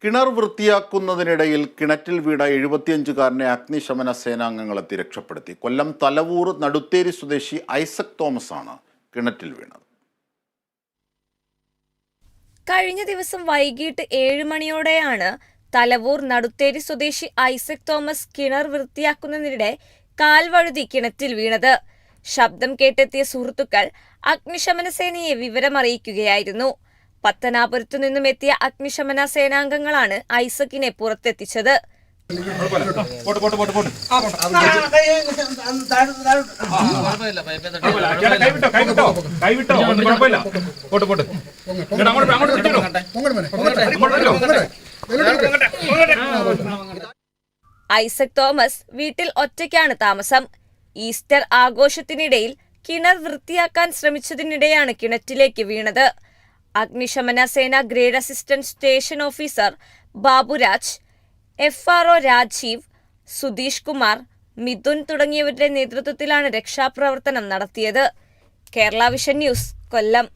കിണർ വൃത്തിയാക്കുന്നതിനിടയിൽ കിണറ്റിൽ വീണ 75-കാരനെ അഗ്നിശമന സേനാംഗങ്ങളെത്തി രക്ഷപ്പെടുത്തി. കൊല്ലം തലവൂർ നടുത്തേരി സ്വദേശി ഐസക് തോമസ് ആണ് കിണറ്റിൽ വീണത്. കഴിഞ്ഞ ദിവസം വൈകിട്ട് 7 മണിയോടെയാണ് തലവൂർ നടുത്തേരി സ്വദേശി ഐസക് തോമസ് കിണർ വൃത്തിയാക്കുന്നതിനിടെ കാൽവഴുതി കിണറ്റിൽ വീണത്. ശബ്ദം കേട്ടെത്തിയ സുഹൃത്തുക്കൾ അഗ്നിശമന സേനയെ വിവരമറിയിക്കുകയായിരുന്നു. പത്തനാപുരത്തു നിന്നും എത്തിയ അഗ്നിശമന സേനാംഗങ്ങളാണ് ഐസക്കിനെ പുറത്തെത്തിച്ചത്. ഐസക് തോമസ് വീട്ടിൽ ഒറ്റയ്ക്കാണ് താമസം. ഈസ്റ്റർ ആഘോഷത്തിനിടയിൽ കിണർ വൃത്തിയാക്കാൻ ശ്രമിച്ചതിനിടെയാണ് കിണറ്റിലേക്ക് വീണത്. അഗ്നിശമന സേന grade assistant station officer Baburaj, FRO Rajeev, Sudheesh Kumar, Mithun തുടങ്ങിയവരുടെ നേതൃത്വത്തിലാണ് രക്ഷാപ്രവർത്തനം നടത്തിയത്. കേരള വിഷൻ ന്യൂസ്, കൊല്ലം.